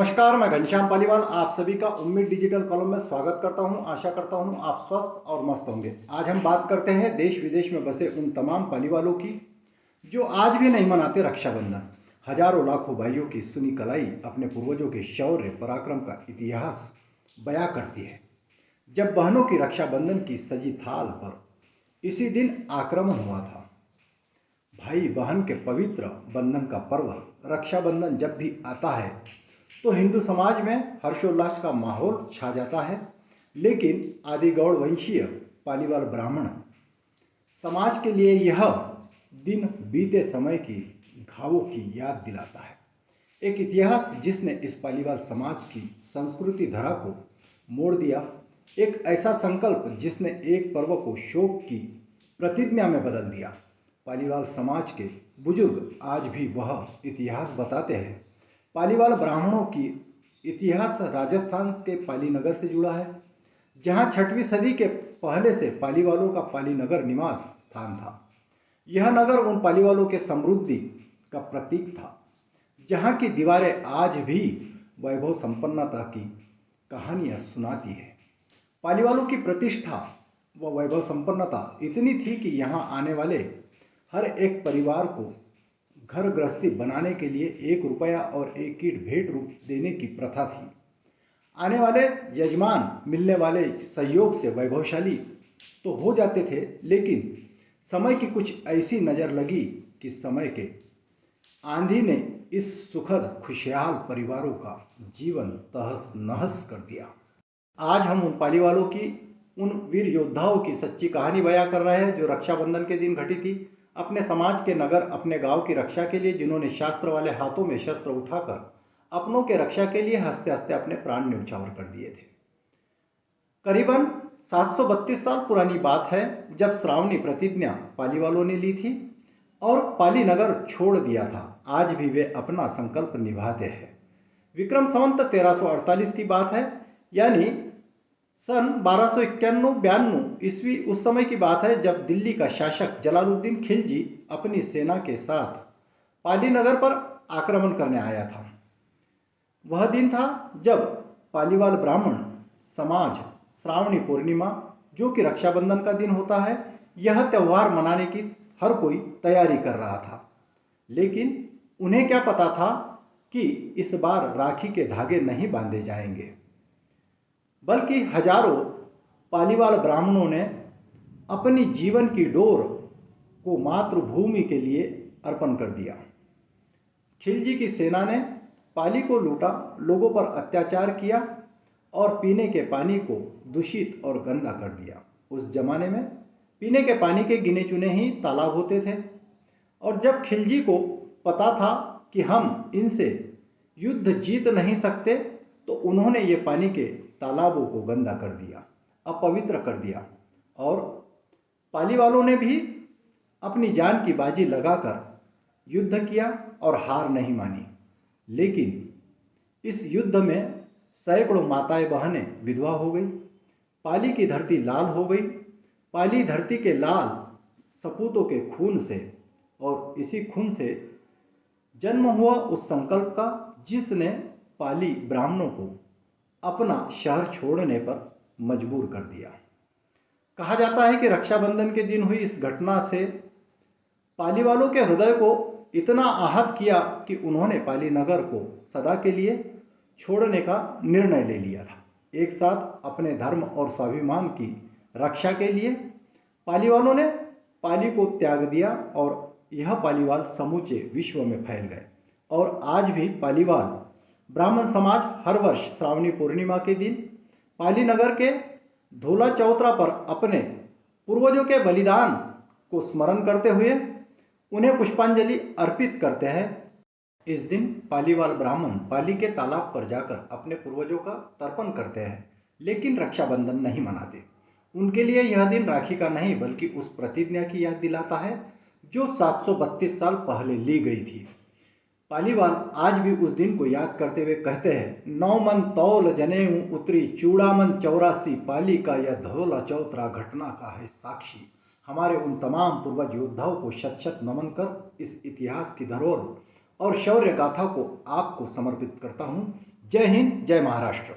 नमस्कार, मैं घनश्याम पालीवाल आप सभी का उम्मीद डिजिटल कॉलम में स्वागत करता हूं। आशा करता हूं आप स्वस्थ और मस्त होंगे। आज हम बात करते हैं देश विदेश में बसे उन तमाम पालीवालों की जो आज भी नहीं मनाते रक्षाबंधन। हजारों लाखों भाइयों की सुनी कलाई अपने पूर्वजों के शौर्य पराक्रम का इतिहास बयां करती है। जब बहनों की रक्षाबंधन की सजी थाल पर इसी दिन आक्रमण हुआ था। भाई बहन के पवित्र बंधन का पर्व रक्षाबंधन जब भी आता है तो हिंदू समाज में हर्षोल्लास का माहौल छा जाता है। लेकिन आदि गौड़ वंशीय पालीवाल ब्राह्मण समाज के लिए यह दिन बीते समय की घावों की याद दिलाता है। एक इतिहास जिसने इस पालीवाल समाज की संस्कृति धरा को मोड़ दिया। एक ऐसा संकल्प जिसने एक पर्व को शोक की प्रतिज्ञा में बदल दिया। पालीवाल समाज के बुजुर्ग आज भी वह इतिहास बताते हैं। पालीवाल ब्राह्मणों की इतिहास राजस्थान के पालीनगर से जुड़ा है, जहां 6वीं सदी के पहले से पालीवालों का पालीनगर निवास स्थान था। यह नगर उन पालीवालों के समृद्धि का प्रतीक था, जहां की दीवारें आज भी वैभव संपन्नता की कहानियां सुनाती है। पालीवालों की प्रतिष्ठा व वैभव संपन्नता इतनी थी कि यहाँ आने वाले हर एक परिवार को घर गृहस्थी बनाने के लिए 1 रुपया और 1 ईंट भेंट रूप देने की प्रथा थी। आने वाले यजमान मिलने वाले सहयोग से वैभवशाली तो हो जाते थे, लेकिन समय की कुछ ऐसी नज़र लगी कि समय के आंधी ने इस सुखद खुशहाल परिवारों का जीवन तहस नहस कर दिया। आज हम उन पालीवालों की, उन वीर योद्धाओं की सच्ची कहानी बयां कर रहे हैं जो रक्षाबंधन के दिन घटी थी। अपने समाज के नगर, अपने गांव की रक्षा के लिए जिन्होंने शास्त्र वाले हाथों में शस्त्र उठाकर अपनों के रक्षा के लिए हंसते हंसते अपने प्राण न्यौछावर कर दिए थे। करीबन 732 साल पुरानी बात है जब श्रावणी प्रतिज्ञा पालीवालों ने ली थी और पाली नगर छोड़ दिया था। आज भी वे अपना संकल्प निभाते हैं। विक्रम संवत 1348 की बात है, यानी सन 1291-92 ईस्वी। उस समय की बात है जब दिल्ली का शासक जलालुद्दीन खिलजी अपनी सेना के साथ पाली नगर पर आक्रमण करने आया था। वह दिन था जब पालीवाल ब्राह्मण समाज श्रावणी पूर्णिमा, जो कि रक्षाबंधन का दिन होता है, यह त्यौहार मनाने की हर कोई तैयारी कर रहा था। लेकिन उन्हें क्या पता था कि इस बार राखी के धागे नहीं बांधे जाएंगे, बल्कि हजारों पालीवाल ब्राह्मणों ने अपनी जीवन की डोर को मातृभूमि के लिए अर्पण कर दिया। खिलजी की सेना ने पाली को लूटा, लोगों पर अत्याचार किया और पीने के पानी को दूषित और गंदा कर दिया। उस जमाने में पीने के पानी के गिने चुने ही तालाब होते थे, और जब खिलजी को पता था कि हम इनसे युद्ध जीत नहीं सकते, तो उन्होंने ये पानी के तालाबों को गंदा कर दिया, अपवित्र कर दिया। और पालीवालों ने भी अपनी जान की बाजी लगाकर युद्ध किया और हार नहीं मानी। लेकिन इस युद्ध में सैकड़ों माताएं बहनें विधवा हो गई। पाली की धरती लाल हो गई। पाली धरती के लाल सपूतों के खून से, और इसी खून से जन्म हुआ उस संकल्प का जिसने पाली ब्राह्मणों को अपना शहर छोड़ने पर मजबूर कर दिया। कहा जाता है कि रक्षाबंधन के दिन हुई इस घटना से पालीवालों के हृदय को इतना आहत किया कि उन्होंने पाली नगर को सदा के लिए छोड़ने का निर्णय ले लिया था। एक साथ अपने धर्म और स्वाभिमान की रक्षा के लिए पालीवालों ने पाली को त्याग दिया और यह पालीवाल समूचे विश्व में फैल गए। और आज भी पालीवाल ब्राह्मण समाज हर वर्ष श्रावणी पूर्णिमा के दिन पाली नगर के धोला चौतरा पर अपने पूर्वजों के बलिदान को स्मरण करते हुए उन्हें पुष्पांजलि अर्पित करते हैं। इस दिन पालीवाल ब्राह्मण पाली के तालाब पर जाकर अपने पूर्वजों का तर्पण करते हैं, लेकिन रक्षाबंधन नहीं मनाते। उनके लिए यह दिन राखी का नहीं बल्कि उस प्रतिज्ञा की याद दिलाता है जो 732 साल पहले ली गई थी। पालीवाल आज भी उस दिन को याद करते हुए कहते हैं, 9 मन तौल जनेऊ उतरी चूड़ामन 84 पाली का यह धौला चौतरा घटना का है साक्षी। हमारे उन तमाम पूर्वज योद्धाओं को शत शत नमन कर इस इतिहास की धरोहर और शौर्य गाथा को आपको समर्पित करता हूँ। जय हिंद, जय महाराष्ट्र।